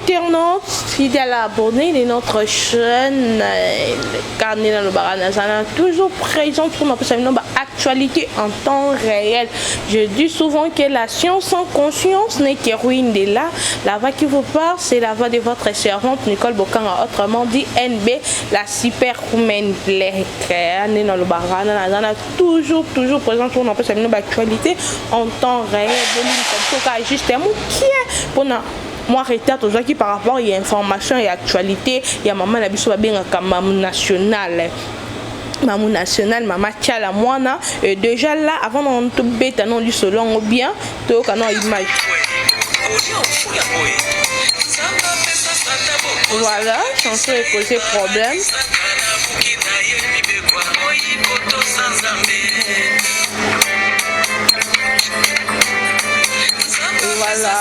internautes, fidèles abonnés de notre chaîne, Carnet le Baranazana, toujours présent pour nous passer une actualité en temps réel. Je dis souvent que la science sans conscience n'est que ruine de là. La voix qui vous parle, c'est la voix de votre servante Nicole Bokanga, autrement dit NB, la superwoman black. Carnet le Baranazana, toujours présent pour nous passer une actualité en temps réel. Justement, qui est pour nous? Moi, retarde aujourd'hui par rapport à l'information et actualité, il y a maman la biso bien comme maman nationale. Maman nationale, maman Tchala Moana. Et déjà là, avant on te bête, non du selon bien, tu as une image. Voilà, chanson est posé problème. Voilà.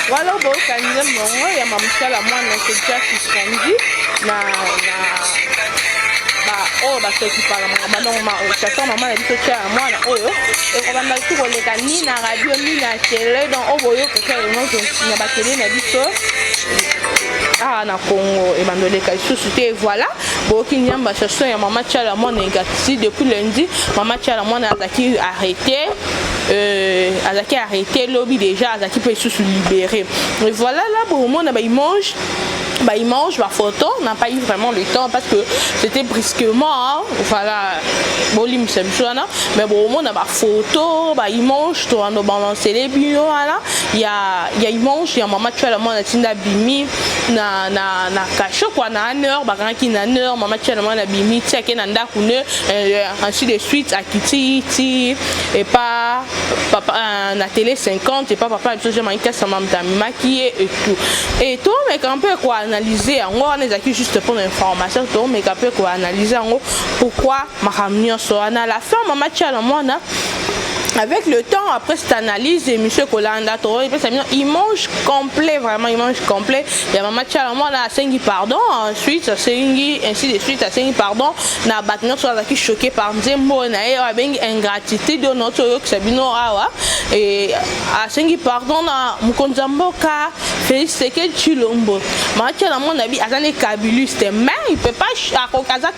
Voilà, bon, quand il y a ma mouchale à moi, c'est déjà suspendu. Oh, parce que tu parles, maman a dit que tu as moi, et on va tout les ni na radio, ni na télé, donc on voit que c'est une télé, n'a dit que ah, na Congo, et mandolé qu'elle voilà. Bon, qu'il y a ma chanson, et maman Tchala moi négatif depuis lundi, maman Tchala moi n'a arrêté, lobby déjà, Azaki peut se libérer. Et voilà, là, pour le moment, il mange ma photo, n'a pas eu vraiment le temps parce que c'était brusquement, hein, voilà, bolim c'est mais bon, on a ma photo, il mange, on a balancé les bio, voilà, il mange, il y a maman tu as la main na tinda bimi, na cacho quoi, na heure, qui na heure, maman tu as la main na bimi, tu sais qu'elle n'a qu'une, ainsi de suite, à Kitty, et pas papa na télé 50, et pas papa, j'ai manqué sa maman maquillée et tout, et tout, mais quand peu quoi. Analyser en gros on est acquis juste pour l'information tout mais qu'après quoi analyser en gros pourquoi ma réunion soit à la fin maman Tchala moi avec le temps après cette analyse et monsieur Kolanda il mange complet vraiment il mange complet il y a maman Tchala moi là 5 pardon ensuite ça c'est ainsi de suite à 5 pardon na battement soit qui choqué par Nzembo na ben ingratitude de notre Sabino awa et à 5 pardon na Mukonzamboka Félix Sekedi Chilombo maman Tchala moi na bi azane kabiliste mais il peut pas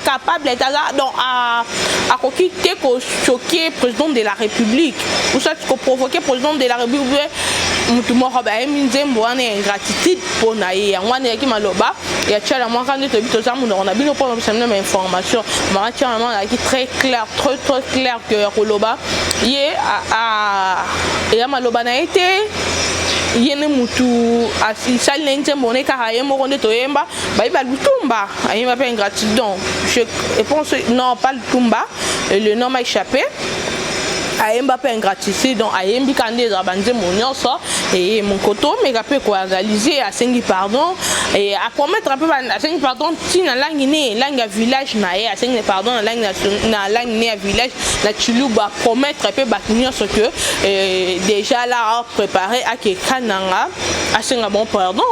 capable d'être donc à quitter ko choquer président de la République ou ça qui provoquer président de la République mutu moko ba Nzembo wana ingratitude pour naïe ngwana yaki maloba ya Tchala moi quand tu bito za on a bino pour me information ma Tchala moi qui très clair très clair que koloba yé a maloba na été yene mutu asali Nzembo ne karaye moko nde toyemba ba lutumba ayemba pe ingratitude donc je pense non pas lutumba le nom m'a échappé ayemba pe ingratitude donc ayembi kande za banze monyoso et mon koto mais après quoi réaliser à 5 pardon et à promettre un peu à 5 pardon ti na langue village na à 5 pardon na langue né à village la Chiluba promettre un peu ce que déjà là préparé à que kananga à 5 bon pardon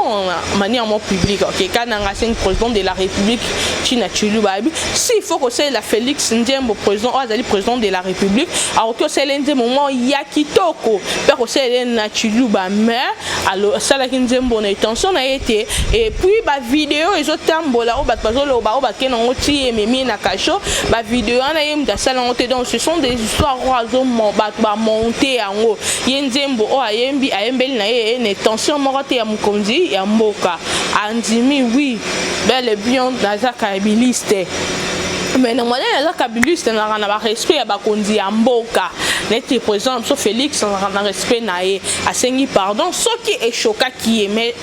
manière mon public OK kananga 5 président de la République China Chiluba s'il faut que c'est la Félix Nzembo président président de la République alors que c'est l'un des moments yakitoko parce que c'est na Chiluba mais alors ça la Nzembo na intention a été et puis ba vidéo les autres tambola au bazolo ba kenongo ti memi na kacho ba vidéo na yem da sala ngote donc ce sont des histoires oiseaux ba monter yango Nzembo o ayembeli na ye une intention morote ya mukonzi ya mboka andimi oui bel et bien dans sa kabiliste mais non modèle la kabiliste na na ba respect ya ba konzi ya mboka n'était présent sur Félix on a respect na ye a 5 pardon ce qui est choquant qui aimait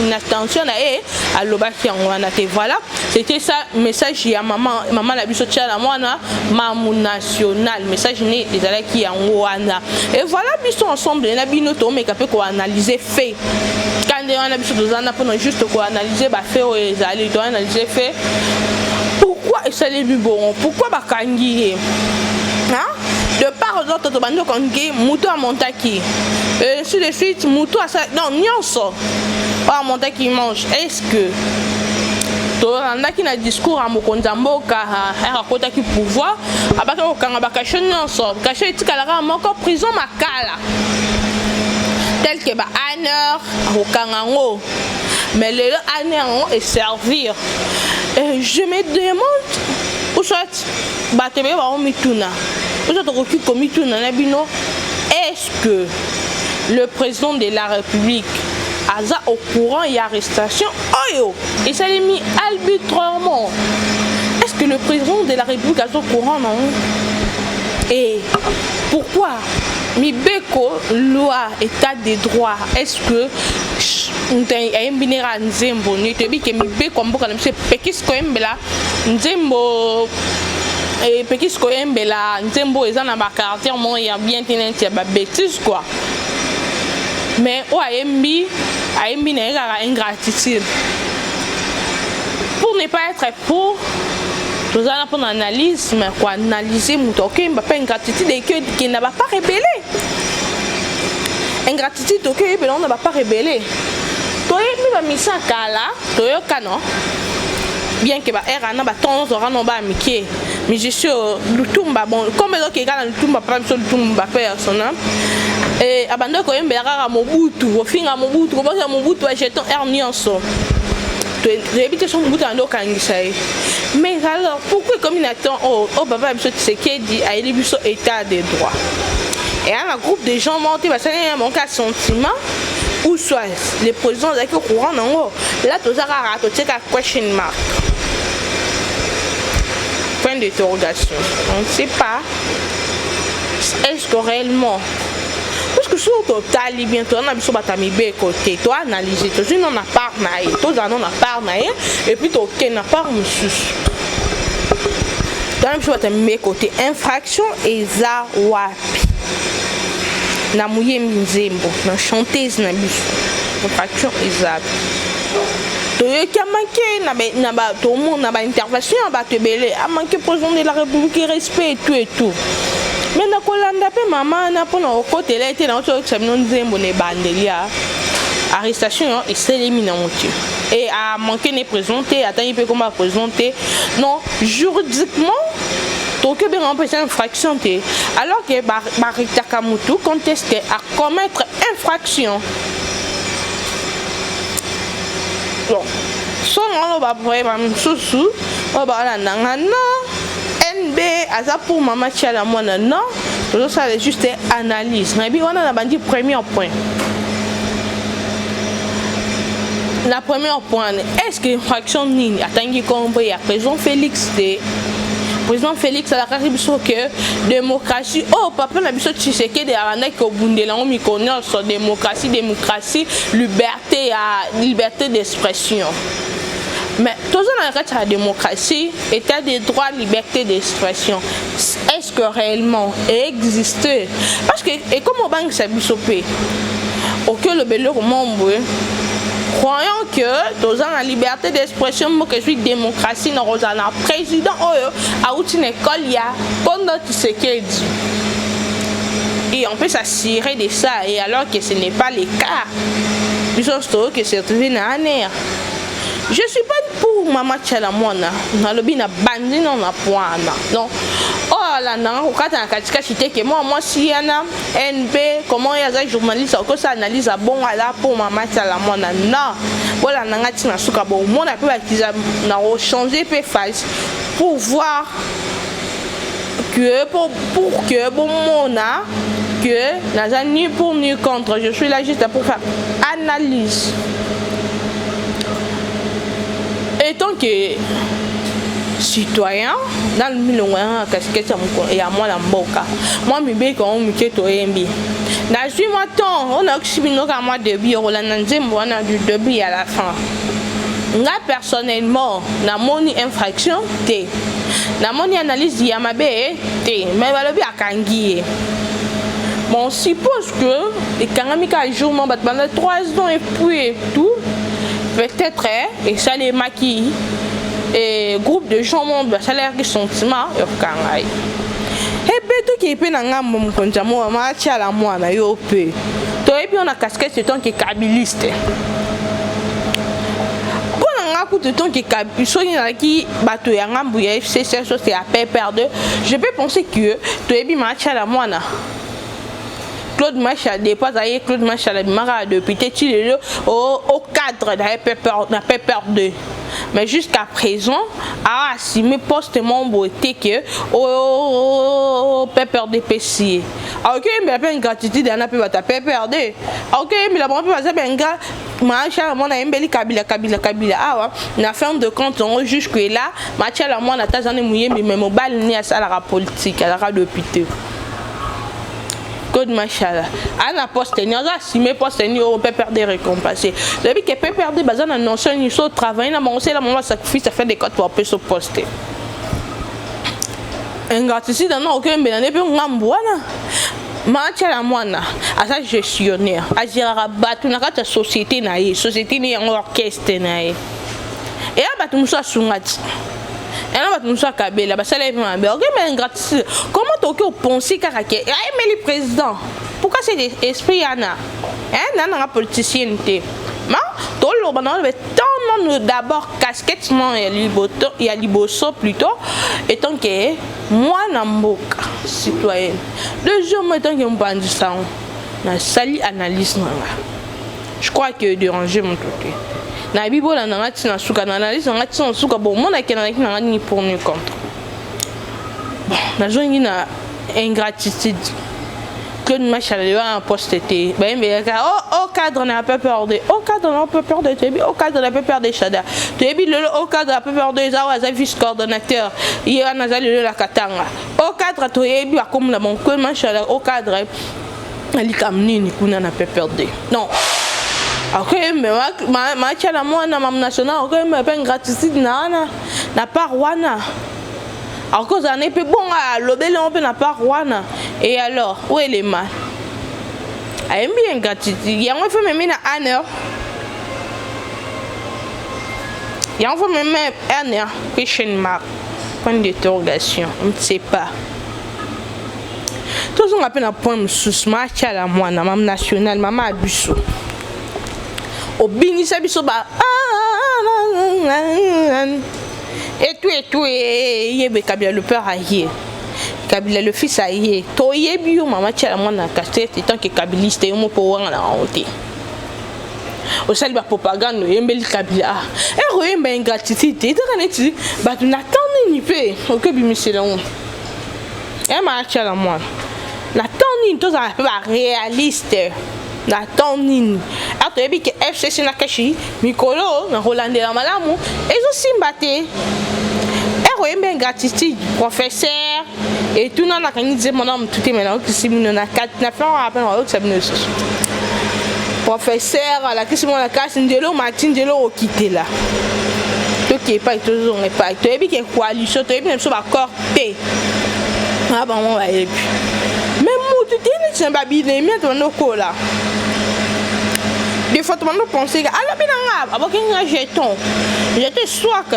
une attention à l'obaki en voilà c'était ça message ya maman la biso Tchala moi na maman national message né des ala qui en wana et voilà biso ensemble na bino to mais capé ko analyser fait quand on a biso dozana pour juste ko analyser ba fait aux ali to analyser fait pourquoi esalemi bon, pourquoi bakangi ye, hein? De part d'autre to bando kangi muto a montaki, sur de suite muto a ça, non nyonso pas montaki mange. Est-ce que tolandaki na discours à mokonzi mboka akotaki pouvoir abaka kokanga bakasho nyonso kasho etikalaka moko prison makala tel que ba honneur kokanga ngo, mais le honneur est servir. Et je me demande où soit batebe ba omituna où soit tokoki komituna na bino, est-ce que le président de la République Aza au courant et arrestation oyo et ça l'est mis arbitrairement? Est-ce que le président de la République Aza au courant, non? Et pourquoi Mibeko loi état des droits? Est-ce que mbinera nzembo ni te bi ke Mibeko mboka na mse pekis ko embela nzembo et pekis ko embela nzembo eza na ba caractère mon ya bien tenante ya ba bêtise quoi. Mais o aembi na ingratitude. Pour ne pas être pour nous allons pour l'analyse, mais quoi analyser mon token, pas ingratitude et qui n'a pas rébellé. Ingratitude ok, mais on n'a pas rébellé. Toi mi ba misa kala, toi kano. Bien que ba era na ba tendance aura non ba miké. Mais je suis lutumba bon, comme les autres gars lutumba pas sur lutumba personne. Et abandon quand même berara Mobutu, au fin à Mobutu, comment ça Mobutu a jeté hernianso. Tu évites son Mobutu en Okangisai. Mais alors pourquoi comme il attend oh papa ce qui dit à l'émission état des droits. Et un groupe de gens montés parce qu'il y a un manque à sentiment ou soit les présidents qui au courant non là tu as raté tu as question mark. Point d'interrogation. On ne sait pas est-ce que réellement parce que sur total bientôt on a besoin batami be côté toi analyser toi on a part naïe toi on a part naïe et puis toi n'a part monsieur dans le choix batami côté infraction et za wapi na mouye mzembo na chanteuse na biso infraction et za toi qui a manqué na ba tout le monde na ba intervention ba te belé a manqué président de la République respect et tout mais na kolanda pe maman na pona côté là était dans autre examen nzembo ne bandelia arrestation et c'est éliminé et a manqué ne présenter attends il peut comment présenter non juridiquement donc bien on peut infraction alors que Barita Kamutu contesté à commettre infraction bon son on va vraiment sous on va la nangana NB aza pour maman Tchala mwana non tout ça c'est juste analyse mais bien on a bandi premier point la première point est-ce que infraction nini atangi kombo ya président Félix à la caribisson que démocratie oh papa na biso Tshisekedi arana ko bundela on mi connaît sur démocratie liberté d'expression. Mais tout ça dans la démocratie, état des droits, liberté d'expression, est-ce que réellement existe? Parce que, et comme on banque sa bisopé, auquel le bel membre, croyant que dans la liberté d'expression, moi que je suis démocratie, dans le président, à une école, il y a pendant tout ce qu'il dit. Et on peut s'assurer de ça, et alors que ce n'est pas le cas, juste que c'est une année. Je suis pas pour maman Tchala mwana na lobi na bandi non na poana non oh la na okata na katika chité que moi si yana NB comment il y a des journalistes que ça analyse bon là pour maman Tchala mwana non voilà na ngati na suka bon mon a peut akiza na changer pe face pour voir que pour que bon mona que n'a ni pour ni contre je suis là juste pour faire analyse. Et tant que citoyen, dans le milieu, casquette et à moi la mboka. Moi, je suis quand on me to embi. Na suis moi temps, on a aussi mis nos camarades de bio, on a du début à la fin. Là personnellement, na moni infraction t, na moni analyse yamabe t, mais va le bien kangi. Bon, on suppose que les Kangamika jour m'ont battu pendant 3 ans et puis tout. Peut-être et ça les maquille et groupe de gens mon salaire qui sentiment yo kangai et beto qui pe na ngambo mkonja mo ma cha la mwana yo pe to et puis on a casquette c'est ton qui est kabiliste pour tout temps qui qui bateau ya ngambu ya FCC c'est à perdre je peux penser que to et puis ma cha la mwana Claude Machal dépasse ailleurs Claude Machal mara de peut-être au cadre n'a pas peur de mais jusqu'à présent a assumé poste membre que au peur de PC OK mais pas une gratitude n'a pas peur de OK mais la bonne pas ben gars Machal mon a embelli Kabila ah na fin de compte on jusque là Machal moi na tazane mouillé mais même balle ni à la politique à la député Claude Machala à la poste ni oza assumer poste ni on peut perdre récompensé depuis que peut perdre bazan na non seul ni so travail na mon c'est la moment sacrifice ça fait des cotes pour se poster ingratitude non aucun ben ne peut ngambwana Machala mwana asa gestionnaire azira batu na kata société na ye société ni en orchestre na ye et abatu muso sungati et là nous sommes Kabila basala mais OK mais ingratitude comment tu penser karaké mais le président pourquoi c'est esprit yana hein na politicien té ma to lo bana tant d'abord casquette il y a liboso plutôt étant que moi na mboka citoyen deuxième étant que mbandi ça na sali analyse nanga je crois que déranger mon côté na bibola na ngati na suka na analyse na ngati na suka bon mona kena na ni pour ni contre bon na zongi na ingratitude Claude Machal a posté ben mais au cadre n'a pas peur de au cadre n'a pas peur de Tebi au cadre n'a pas peur de Chada Tebi le au cadre n'a pas peur de Zawaza vice coordonnateur il y a Nazali la Katanga au cadre Tebi comme la mon Claude Machal au cadre ali kamni ni kuna n'a pas peur de non OK mais ma chala moi na mam national OK mais pas gratitude na parwana à cause d'un peu bon à l'obéli on peut na parwana et alors où est les mal aime bien gratitude il y a un fait même na année il y a un fait même année question mark point d'interrogation on ne sait pas tous on appelle un point sous ma chala moi na mam national maman abuso au binisa biso ba et tout yebe Kabila le père aïe Kabila le fils aïe to yebi yo mama tia moi na cassette tant que kabiliste yo mo po wana honte au sel ba propagande yembeli Kabila et royemba ingratitude et raneti ba tu n'attends ni pe au que bimisela on et ma tia la moi n'attends ni to ça pas réaliste na tonine ato yebi ke FCC na kashi mikolo na Rolande la malamu ezo simbate ero yembe ingratitude professeur et tout na kani dize monam tout maintenant que si mino na 4 na faire rappel au que ça venait professeur la kisi mon la casse ndelo matin ndelo o quitter là to qui pas toujours on pas to yebi ke coalition to yebi so ba corté ah bon on va yebi même mutu tini tsamba bile mi to no kola des fois tu m'as pensé que alors bien avec un jeton j'étais soit que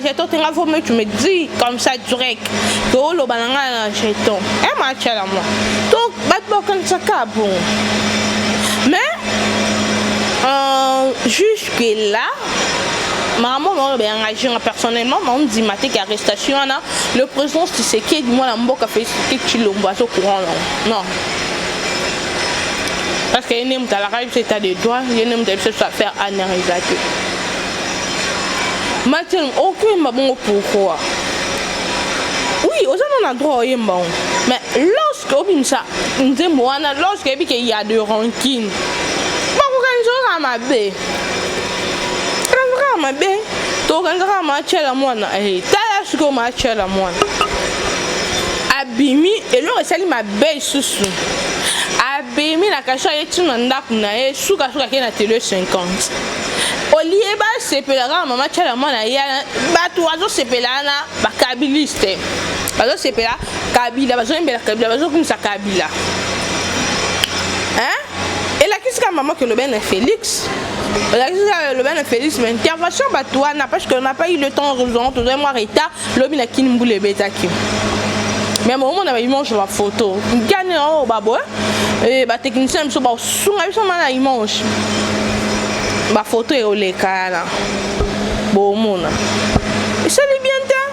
jeton tu me dis comme ça direct que le banana jeton et ma chala moi donc battre comme ça bon mais jusque là maman m'a bien engagé personnellement on dit maté qu'arrestation le président c'est qui dit moi la mboka fait que tu l'ombois au courant non parce que y a une c'est des droits, il y a une faire analyser. Maintenant, aucun bon pourquoi. Oui, on a droit à bon. Mais lorsque lorsque il y a de rancune, pourquoi ma bé? Ma bé, tu la moine, t'as la match la moine. Abimi, et là, c'est ma belle sous. Abimi la cacha et tu n'en as pas souka qui na télé 50 Olié ba sepelera maman chala mona ya ba toazo sepelana ba kabiliste bazo sepela kabila bazo mbela kabila bazo kumisa kabila hein et la kisi ka maman que le ben Félix Le ben Félix, mais intervention, bah toi, parce qu'on n'a pas eu le temps de rejoindre, tout le mois retard, l'homme n'a qu'une boule et bêtaki. Mais à un moment, on avait image la photo. Gagne au babo, et bah technicien, ils sont pas sous la image. Bah photo est au lécal. Bon, mon. Et ça l'est bien temps.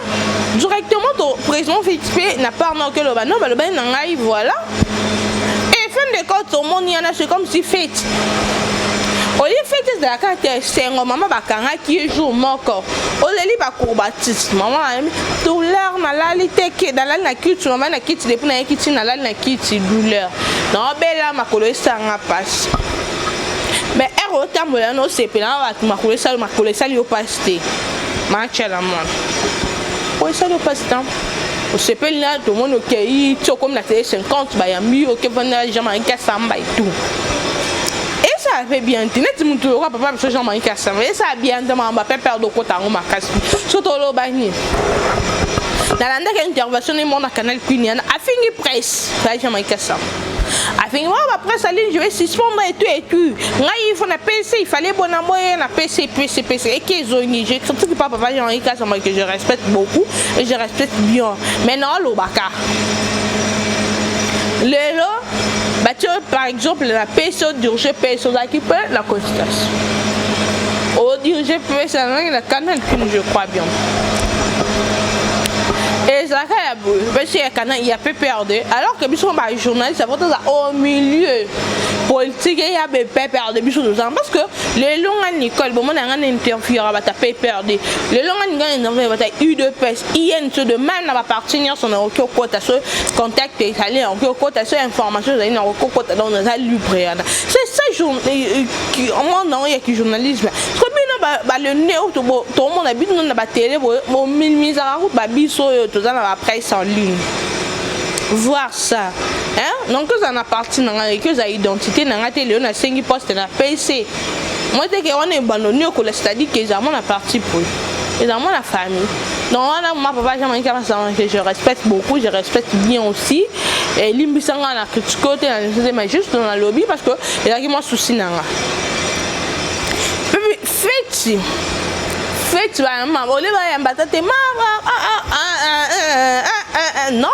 Directement, ton président Félix n'a pas remarqué le ban, non, bah le ben en aille, voilà. Et fin de compte, au monde, il y en a, c'est comme si fête. Au lieu de fêter de la carte, c'est un maman qui est jour mort. Au lieu de combattre, maman a mis douleur dans la littérature, dans la culture, maman a quitté les points qui tiennent dans la quitté douleur. Non, belle ma collègue ça n'a pas. Mais elle autant me non c'est là ma collègue ça lui au pasté. Match à la main. Oui ça lui au pasté. On s'appelle là tout le monde ok, tu comme la télé 50 bah y a mieux ok venir jamais qu'à samba et tout. Ça fait bien, tu n'es pas papa, parce que Jean-Marie Kassan, et ça a bien demandé, ma père de côté en ma casse, surtout le bagné. Dans la intervention du monde à Canal Pinian, a fini presse, Jean-Marie Kassan. A fini, après ça, je vais suspendre et tout et tout. Il faut la PC, il fallait bon amour, la PC, et qu'ils ont une, surtout que papa Jean-Marie Kassan, que je respecte beaucoup, et je respecte bien. Maintenant, le baka. Lélo, bah, par exemple, la PSO dirigée PSO qui peut la consultation. Au dirigé PSO, la canal, je crois bien. Et ça, il y a peu perdu. Alors que les journalistes, ça va au milieu politique, il y a peu perdu. Parce que les longs à Nicole, bon, on a un interview, on va taper perdu. Les longs à Nicole, on va taper UDPS, IN, se demande à partir son côté, ce contact, il allait en côté, ce information, il y a un côté dans la libre. C'est ça, il y a qui journalisme. Le néo, tout le monde habite dans la télé, mon mise à route, tout dans la presse en ligne. Voir ça. Hein? Donc, ça appartient à une identité, dans la télé, on a 5 postes dans la PC. Moi, je dis qu'on est abandonné, c'est-à-dire que c'est la partie pour eux. C'est la famille. Donc, moi, papa, que je respecte beaucoup, je respecte bien aussi. Et l'impuissance à la critique, mais juste dans le lobby parce que il y a qui moi souci dans la. Faites maman, non.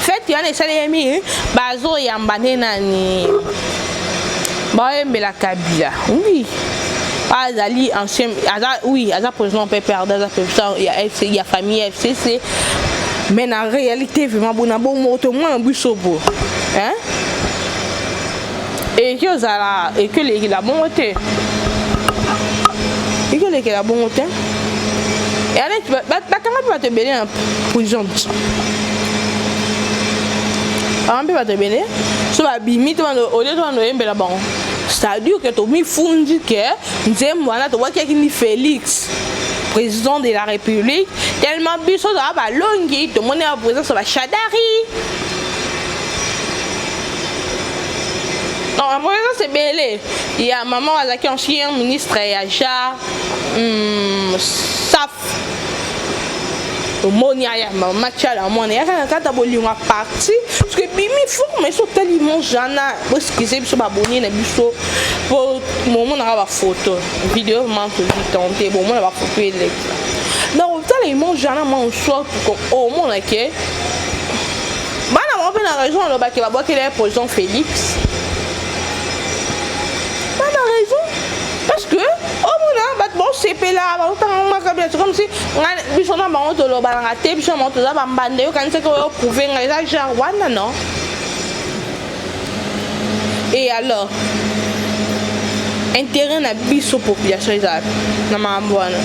Faites il y a des salariés, bazo et ambane nani. Bah la Kabila, oui. Pas Ali ancien, oui, Aza président peut perdre, il y a famille FCC. Mais en réalité, vraiment bon moto moins un bus au bout, hein? Et que les la bonté. Et que les la bonté. Et allez, tu vas te baigner en prison. On peut pas te baigner. Tu vas bimiter au lieu de te la bon. C'est-à-dire que tu as mis fundi que nous aimons voilà, tu vois quelqu'un qui Félix, président de la République, tellement biso ça va longuer, tout le monde est en présence, ça va Chadari. Non, en présence c'est belé. Il y a maman qui est ancien ministre et Aja, Saf. Monia matcha la monia quand tu as voulu ma partie parce que bimi faut mais sur tellement jana parce que c'est sur abonné na biso pour moment on a photo vidéo man to tenter bon on a photo élect non tu les mon jana mon soit au monde que bana on a raison le bac la boîte est président Félix pas la raison parce que bon c'est là comme si on a monté le balangaté puis on monte là bambande quand c'est qu'on prouver les genre wana non et alors intérêt na biso population ça na mambwana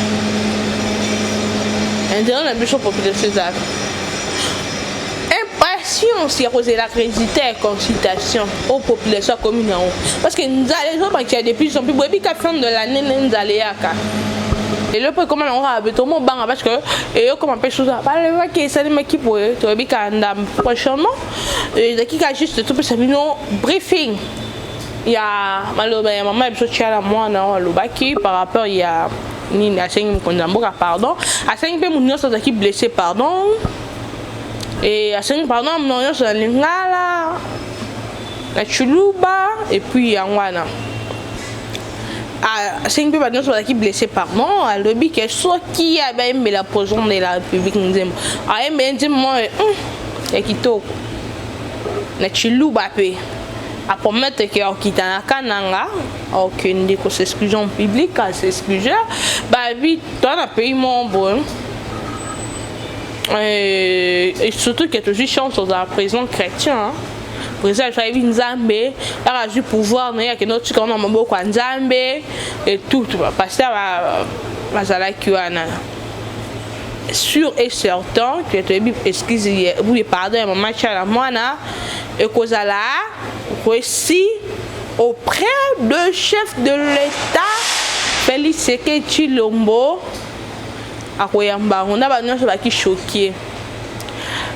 intérêt na biso population ça impatience à poser la résidence consultation aux populations communes parce que nous allons pas qu'il y a depuis son plus beau puis qu'à fin de l'année nous allons et le peu comment on va tout le monde bang parce que et comment peut chose pas le que ça les qui pour tu vas bien prochainement et qui a juste tout ça non briefing il y a malheureusement maman elle se la moi non le baki par rapport il y a ni à 5 condamnés pardon à 5 peu mon ça qui blessé pardon et à 5 pardon non c'est la lingala la chuluba et puis en wana c'est une personne qui est blessée par non, à l'objet que soit qui a bien la position de la République nous aime. Ah mais dis moi et qui to na chilou bapé à promettre que au kitana kananga aucune exclusion publique à s'exclusion bah vite dans un pays mon bon et surtout qu'il y a toujours chance aux président chrétien président Jair Nzambe a eu pouvoir mais que notre quand on maboko Nzambe et tout pasteur bazala kiwana sûr et certain que tu es excusez vous les pardon maman chala mwana et kozala aussi auprès du chef de l'État Félix Tshisekedi Tshilombo akoyamba on a ba nyonso ba ki choqué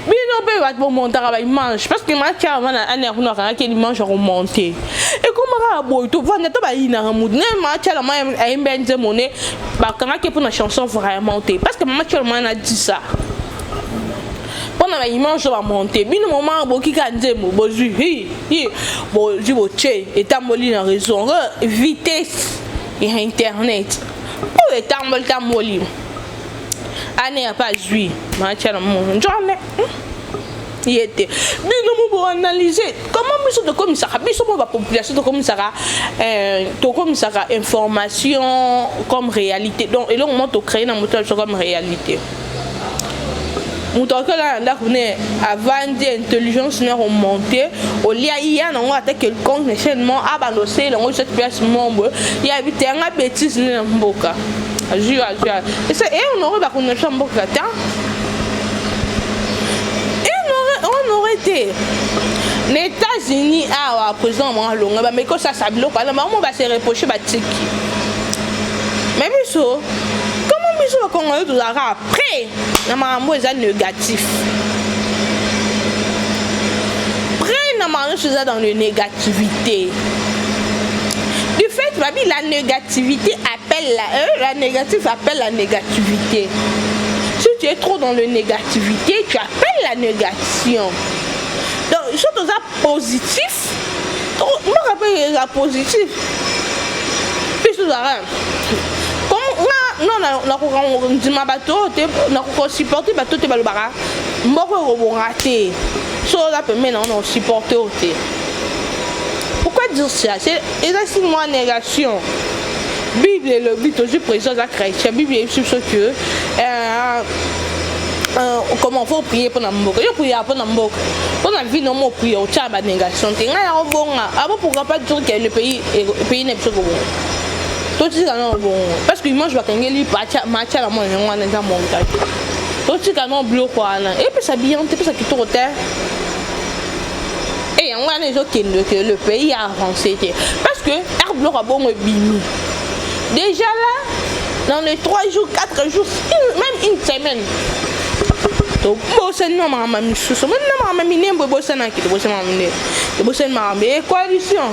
bino pe va monter à mange parce que match avant année on a que mange remonter et comment boy to vendre to ba ina mudne match la ma ay benze monnaie ba quand que pour une chanson vraiment parce que match la a dit ça pendant la image va monter bino moment boki kanze mo bozu bozu boche et tamboli na raison vitesse et internet pour et tamboli année a pas joué match la mon journée il était nous pour analyser comment mission de commissariat mission la population de commissariat information comme réalité donc et là on monte créer dans moteur comme réalité moteur que là on est avant d'intelligence n'est remonté au lia ia non attaque quelconque enchaînement abandonné dans cette pièce membre il y a vite un bêtise dans mboka et ça et on aurait pas qu'on chambre mboka on aurait été les États-Unis à président moi longue mais que ça bloque alors on va se reprocher batiki mais biso comment biso va qu'on tout après na mambo est négatif après na mambo c'est dans le négativité du fait la négativité appelle la négative appelle la négativité. Si tu es trop dans la négativité, tu appelles la négation. Donc, il faut que ça positif. Moi, je rappelle la positif. Puis, tout ça, comme on dit ma bateau, on a supporté bateau, tu vas le barra. Moi, je vais rater. Ça, ça peut maintenant supporter. Pourquoi dire ça? C'est exactement la négation. Bible est le but aussi présent à chrétien. Bible est sur ce que comment faut prier pour n'amboka. Je prie pour n'amboka. Pour la vie non mon prier au tchaba négation. T'es là au bon. Avant pourquoi pas dire que le pays n'est plus bon. Tout ça non bon. Parce que moi je vois qu'un gars lui match à la main on a déjà monté. Tout ça non bloqué quoi là. Et puis ça bien, tu peux ça qui tourne. Et on a les autres que le pays a avancé. Parce que l'arbre a bon bimi. Déjà là, dans les 3 jours, 4 jours, même une semaine. Donc, c'est non, maman, je suis coalition.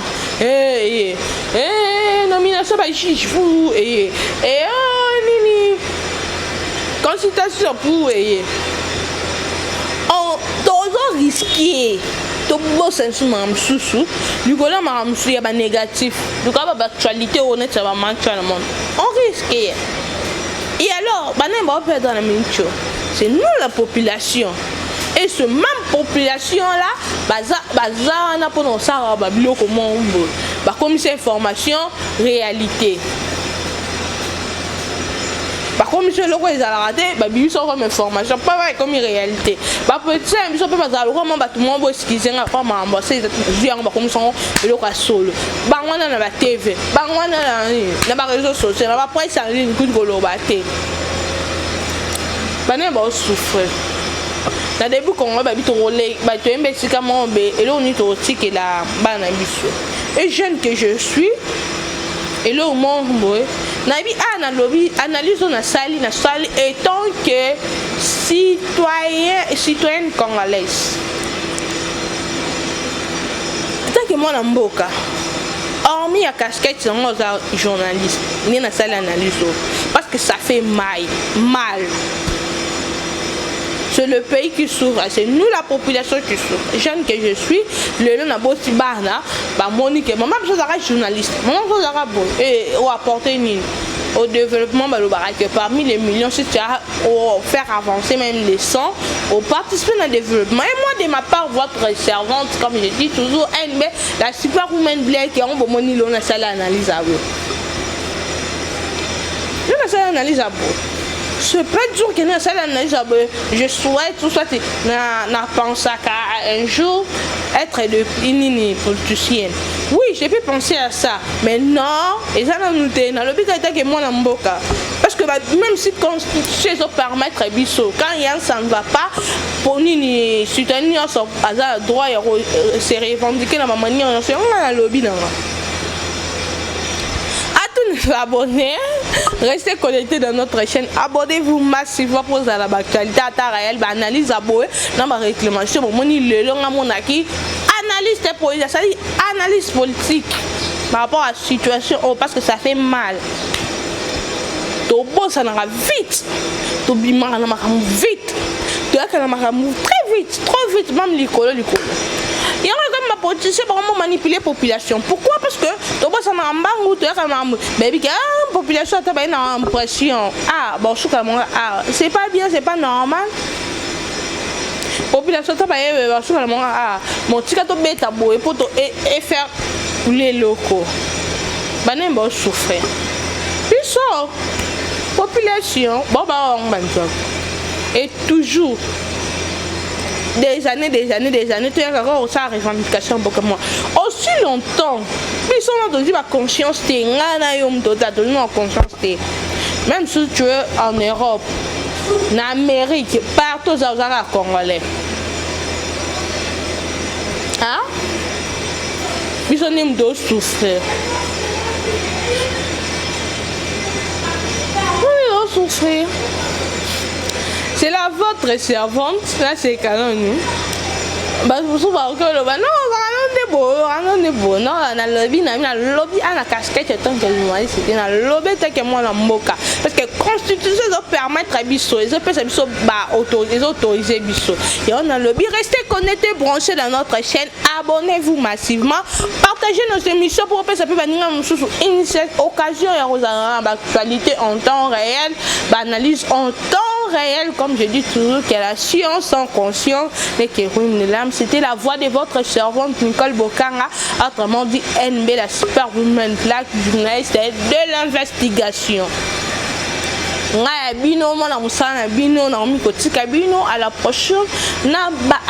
Nomination par juge fou. Consultation pour. On doit risquer. Tout c'est sur ma sous du coup là ma il y a négatif du coup actualité honnête ça va manquer le monde on risque et alors on va perdre la minute c'est nous la population et ce même population là baza on a pour nous ça va bien comment on va comme c'est information réalité. Par contre, monsieur le roi, ils ont raté, ils sont comme information, pas vrai comme réalité. Petit, ils sont pas mal comment tout le monde va excuser, pas m'embosser, je viens comme son le roi solo. On a la TV, on a la réseaux sociaux, on va pas presse en ligne, coup de golo batté. On va souffrir. Dans le début, on va vite rouler, tu es médicalement, et là on est au tic et la banane ambition. Et jeune que je suis, et là au monde, Nabi analyse na sali et tant que citoyenne congolaise. Tant que moi n'amboka. Hormis la casquette c'est moi journaliste, ni na sali analyse parce que ça fait mal. c'est le pays qui souffre, c'est nous la population qui souffre. Jeune que je suis, le long n'a pas si bana, bah Monique, maman je suis journaliste, maman je suis et ou apporter au développement que parmi les millions, si tu as faire avancer même les 100, au participer dans le développement. Et moi, de ma part, votre servante, comme je dis toujours, NB, la superwoman Black, qui a un bon money, on a ça l'analyse à vous. On a ça l'analyse à vous. C'est pas dur que ça l'analyse à vous. Je souhaite, tout ça, n'a pensé qu'à un jour être une politicienne. Oui, j'ai pu penser à ça, mais non, et ça n'a noté, dans le but que moi dans Mboka. Parce que même si la Constitution permettre biso, quand ça ne va pas, pour nous soutenir son droit et se revendiquer dans ma manière, on a le lobby dans abonnés, restez connectés dans notre chaîne, abonnez-vous massivement pour la actualité à réelle, analyse abonnée, dans ma réclamation, mon le long à mon acquis, analyse politique par rapport à la situation, parce que ça fait mal. Ton boss ça n'ira vite, ton bimar ça n'ira vite, tu as très vite, trop vite, même l'école. Il y a comme ma politicien pour manipuler la population. Pourquoi? Parce que tu vois ça m'a ou tu as mais la population a une impression. Ah bon, c'est pas bien, c'est pas normal. Population a mon tika to beta boy pour et faire les locaux. Banem bon souffrir. Puis ça, population, bon bah on et toujours. Des années, tu as encore ça revendication beaucoup moins. Aussi longtemps, ils sont dans la conscience, même si tu es en Europe, en Amérique, partout aux Congolais. Hein? Ils sont même de souffrir. Oui, ils souffrir. C'est la votre servante, là c'est canon. Bah vous savez encore le non, na lobby à la casquette tant que journaliste c'était na lobby tant que moi la moka parce que constitution doit permettre à biso les biso bah autoriser biso et on a lobby restez connectés branchés dans notre chaîne abonnez-vous massivement partagez nos émissions pour que ça peut venir une occasion et actualité en temps réel analyse en temps réel, comme je dis toujours, que la science sans conscience et que l'âme, c'était la voix de votre servante Nicole Bokanga, autrement dit NB, la superwoman black journaliste de l'investigation. À la prochaine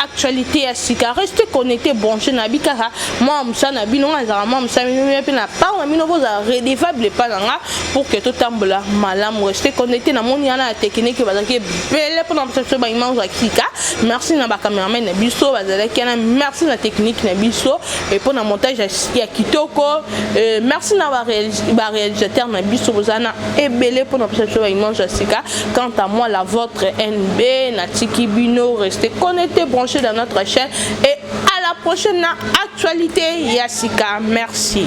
actualité à Sika restez connectés branchés na bikara moi msana bino azara msana pe na pa na bino vous redevable pas nga pour que tout tambola malam restez connectés na moni ana technique bazaki belle pour na perception ba image à Sika merci na ba cameraman na biso bazalaki na merci na technique na biso et pour na montage ya kitoko merci na ba réalisateur na biso bozana et belle pour na perception ba image. Quant à moi, la vôtre NB, Natiki Bino, restez connectés, branchés dans notre chaîne et à la prochaine actualité Yassika. Merci.